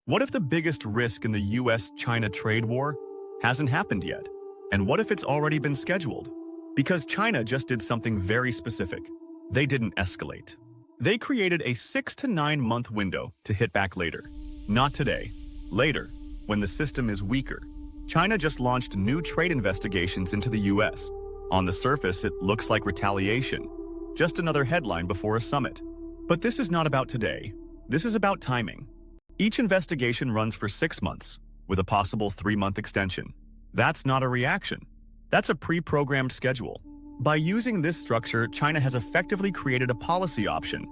What if the biggest risk in the US-China trade war hasn't happened yet? And what if it's already been scheduled? Because China just did something very specific. They didn't escalate. They created a 6 to 9 month window to hit back later. Not today. Later, when the system is weaker. China just launched new trade investigations into the US. On the surface, it looks like retaliation. Just another headline before a summit. But this is not about today. This is about timing. Each investigation runs for 6 months, with a possible 3-month extension. That's not a reaction. That's a pre-programmed schedule. By using this structure, China has effectively created a policy option,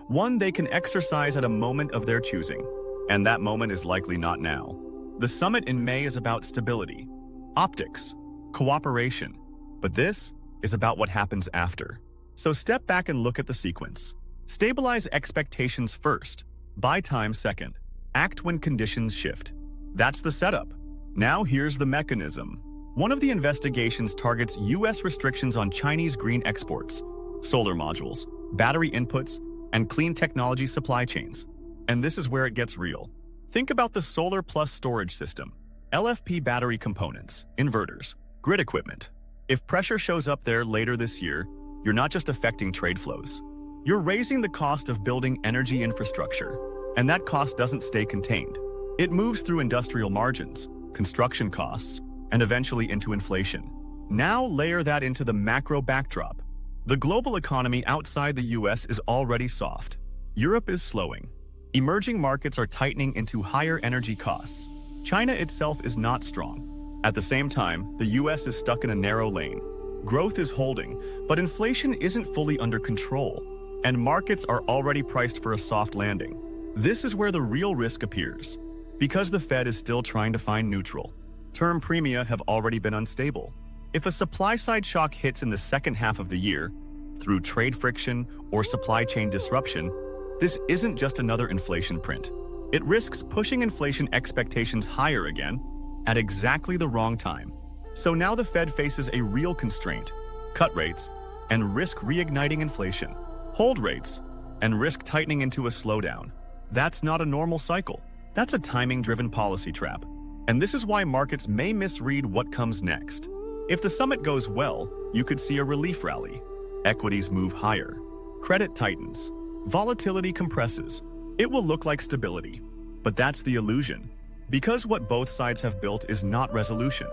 one they can exercise at a moment of their choosing. And that moment is likely not now. The summit in May is about stability, optics, cooperation. But this is about what happens after. So step back and look at the sequence. Stabilize expectations first, buy time second. Act when conditions shift. That's the setup. Now here's the mechanism. One of the investigations targets US restrictions on Chinese green exports, solar modules, battery inputs, and clean technology supply chains. And this is where it gets real. Think about the solar plus storage system, LFP battery components, inverters, grid equipment. If pressure shows up there later this year, you're not just affecting trade flows. You're raising the cost of building energy infrastructure. And that cost doesn't stay contained. It moves through industrial margins, construction costs, and eventually into inflation. Now layer that into the macro backdrop. The global economy outside the US is already soft. Europe is slowing. Emerging markets are tightening into higher energy costs. China itself is not strong. At the same time, the US is stuck in a narrow lane. Growth is holding, but inflation isn't fully under control, and markets are already priced for a soft landing. This is where the real risk appears. Because the Fed is still trying to find neutral, term premia have already been unstable. If a supply-side shock hits in the second half of the year, through trade friction or supply chain disruption, this isn't just another inflation print. It risks pushing inflation expectations higher again at exactly the wrong time. So now the Fed faces a real constraint, cut rates, and risk reigniting inflation, hold rates, and risk tightening into a slowdown. That's not a normal cycle. That's a timing-driven policy trap. And this is why markets may misread what comes next. If the summit goes well, you could see a relief rally. Equities move higher. Credit tightens. Volatility compresses. It will look like stability. But that's the illusion. Because what both sides have built is not resolution.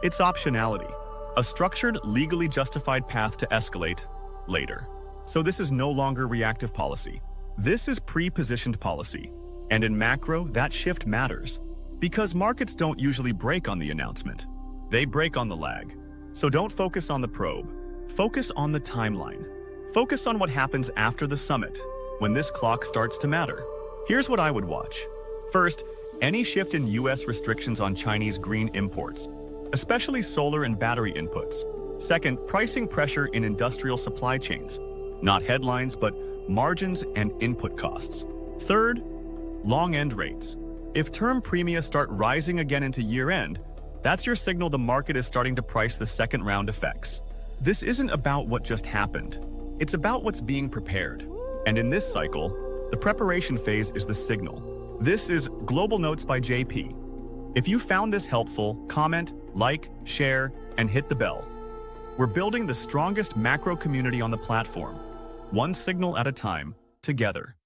It's optionality. A structured, legally justified path to escalate later. So this is no longer reactive policy. This is pre-positioned policy, and in macro, that shift matters, because markets don't usually break on the announcement. They break on the lag. So don't focus on the probe. Focus on the timeline. Focus on what happens after the summit, when this clock starts to matter. Here's what I would watch. First, any shift in US restrictions on Chinese green imports, especially solar and battery inputs. Second, pricing pressure in industrial supply chains. Not headlines, but margins and input costs. Third, long end rates. If term premia start rising again into year-end, that's your signal the market is starting to price the second round effects. This isn't about what just happened. It's about what's being prepared. And in this cycle, the preparation phase is the signal. This is Global Notes by JP. If you found this helpful, comment, like, share, and hit the bell. We're building the strongest macro community on the platform, one signal at a time, together.